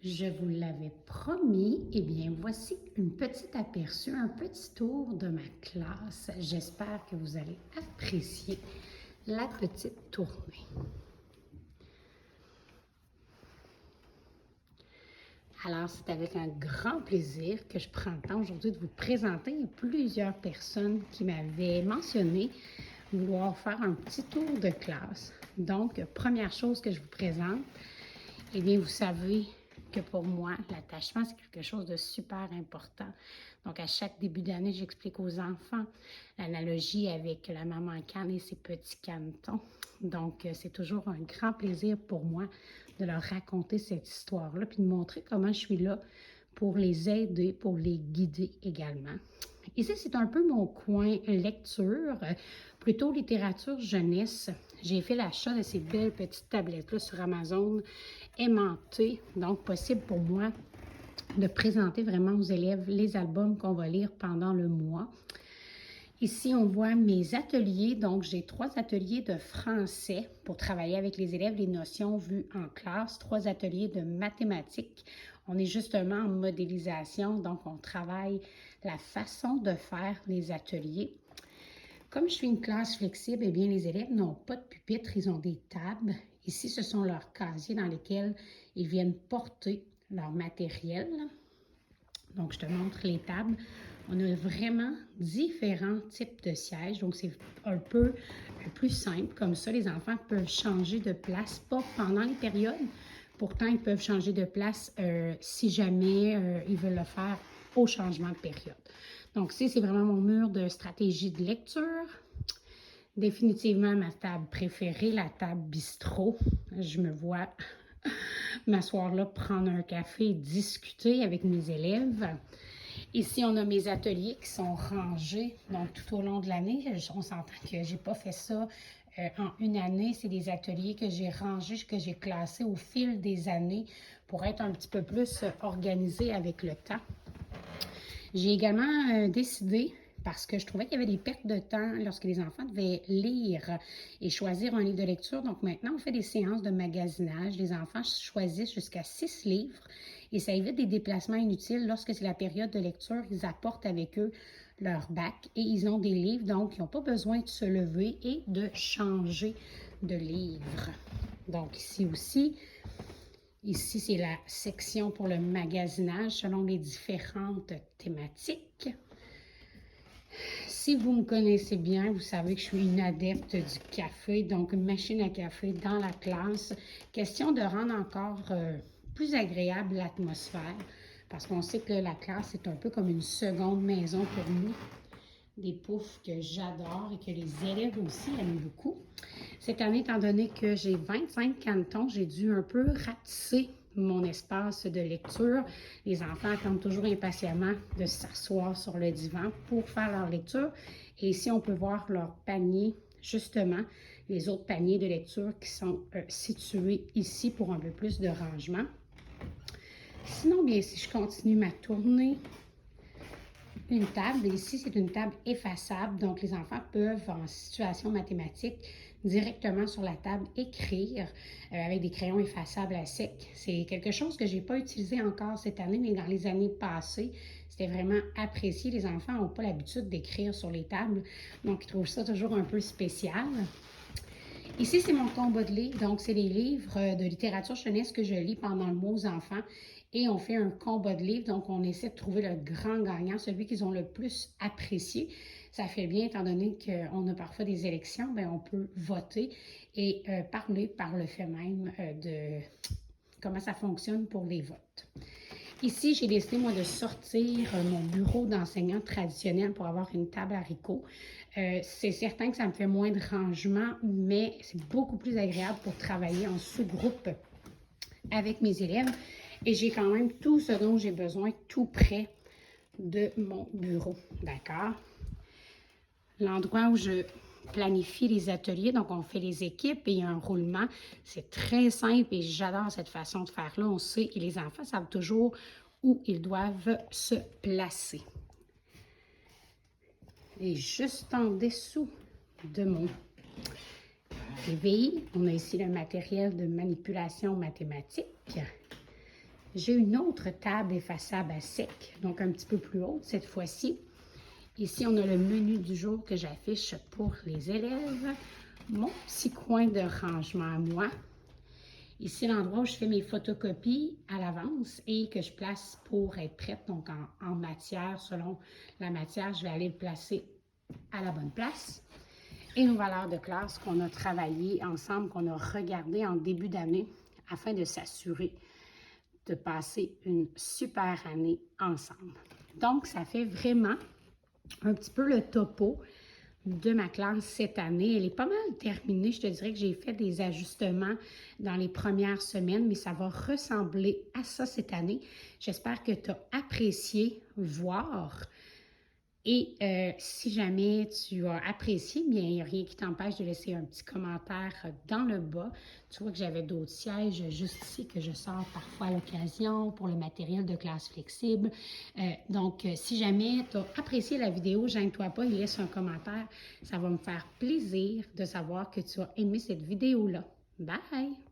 Je vous l'avais promis, eh bien voici une petite aperçu, un petit tour de ma classe. J'espère que vous allez apprécier la petite tournée. Alors, c'est avec un grand plaisir que je prends le temps aujourd'hui de vous présenter plusieurs personnes qui m'avaient mentionné vouloir faire un petit tour de classe. Donc, première chose que je vous présente, eh bien, vous savez que pour moi, l'attachement, c'est quelque chose de super important. Donc, à chaque début d'année, j'explique aux enfants l'analogie avec la maman canne et ses petits canetons. Donc, c'est toujours un grand plaisir pour moi de leur raconter cette histoire-là, puis de montrer comment je suis là pour les aider, pour les guider également. Ici, c'est un peu mon coin lecture, plutôt littérature jeunesse. J'ai fait l'achat de ces belles petites tablettes-là sur Amazon, aimantées, donc possible pour moi de présenter vraiment aux élèves les albums qu'on va lire pendant le mois. Ici, on voit mes ateliers. Donc, j'ai 3 ateliers de français pour travailler avec les élèves, les notions vues en classe, 3 ateliers de mathématiques. On est justement en modélisation, donc on travaille la façon de faire les ateliers. Comme je suis une classe flexible, eh bien, les élèves n'ont pas de pupitre, ils ont des tables. Ici, ce sont leurs casiers dans lesquels ils viennent porter leur matériel. Donc, je te montre les tables. On a vraiment différents types de sièges, donc c'est un peu plus simple. Comme ça, les enfants peuvent changer de place, pas pendant les périodes. Pourtant, ils peuvent changer de place si jamais ils veulent le faire au changement de période. Donc, c'est vraiment mon mur de stratégie de lecture. Définitivement, ma table préférée, la table bistrot. Je me vois m'asseoir là, prendre un café et discuter avec mes élèves. Ici, on a mes ateliers qui sont rangés, donc tout au long de l'année. On s'entend que je n'ai pas fait ça en une année. C'est des ateliers que j'ai rangés, que j'ai classés au fil des années pour être un petit peu plus organisée avec le temps. J'ai également décidé, parce que je trouvais qu'il y avait des pertes de temps lorsque les enfants devaient lire et choisir un livre de lecture. Donc maintenant, on fait des séances de magasinage. Les enfants choisissent jusqu'à 6 livres et ça évite des déplacements inutiles. Lorsque c'est la période de lecture, ils apportent avec eux leur bac et ils ont des livres, donc ils n'ont pas besoin de se lever et de changer de livre. Donc ici aussi, ici, c'est la section pour le magasinage selon les différentes thématiques. Si vous me connaissez bien, vous savez que je suis une adepte du café, donc une machine à café dans la classe. Question de rendre encore plus agréable l'atmosphère, parce qu'on sait que la classe est un peu comme une seconde maison pour nous. Des poufs que j'adore et que les élèves aussi aiment beaucoup. Cette année, étant donné que j'ai 25 canetons, j'ai dû un peu ratisser mon espace de lecture. Les enfants attendent toujours impatiemment de s'asseoir sur le divan pour faire leur lecture. Et ici, on peut voir leur panier, justement, les autres paniers de lecture qui sont situés ici pour un peu plus de rangement. Sinon, bien, si je continue ma tournée, une table, ici c'est une table effaçable, donc les enfants peuvent en situation mathématique directement sur la table écrire avec des crayons effaçables à sec. C'est quelque chose que je n'ai pas utilisé encore cette année, mais dans les années passées, c'était vraiment apprécié. Les enfants n'ont pas l'habitude d'écrire sur les tables, donc ils trouvent ça toujours un peu spécial. Ici, c'est mon combat de livres, donc c'est les livres de littérature jeunesse que je lis pendant le mois aux enfants. Et on fait un combat de livres, donc on essaie de trouver le grand gagnant, celui qu'ils ont le plus apprécié. Ça fait bien, étant donné qu'on a parfois des élections, bien, on peut voter et parler par le fait même de comment ça fonctionne pour les votes. Ici, j'ai décidé, moi, de sortir mon bureau d'enseignant traditionnel pour avoir une table haricot. C'est certain que ça me fait moins de rangement, mais c'est beaucoup plus agréable pour travailler en sous-groupe avec mes élèves. Et j'ai quand même tout ce dont j'ai besoin tout près de mon bureau. D'accord? L'endroit où je planifie les ateliers, donc on fait les équipes et il y a un roulement. C'est très simple et j'adore cette façon de faire-là. On sait que les enfants savent toujours où ils doivent se placer. Et juste en dessous de mon TVI, on a ici le matériel de manipulation mathématique. J'ai une autre table effaçable à sec, donc un petit peu plus haute cette fois-ci. Ici, on a le menu du jour que j'affiche pour les élèves. Mon petit coin de rangement à moi. Ici, l'endroit où je fais mes photocopies à l'avance et que je place pour être prête. Donc, en matière, selon la matière, je vais aller le placer à la bonne place. Et nos valeurs de classe qu'on a travaillées ensemble, qu'on a regardées en début d'année afin de s'assurer de passer une super année ensemble. Donc, ça fait vraiment un petit peu le topo de ma classe cette année. Elle est pas mal terminée. Je te dirais que j'ai fait des ajustements dans les premières semaines, mais ça va ressembler à ça cette année. J'espère que tu as apprécié voir. Et si jamais tu as apprécié, bien, il n'y a rien qui t'empêche de laisser un petit commentaire dans le bas. Tu vois que j'avais d'autres sièges juste ici que je sors parfois à l'occasion pour le matériel de classe flexible. Donc, si jamais tu as apprécié la vidéo, gêne-toi pas et laisse un commentaire. Ça va me faire plaisir de savoir que tu as aimé cette vidéo-là. Bye!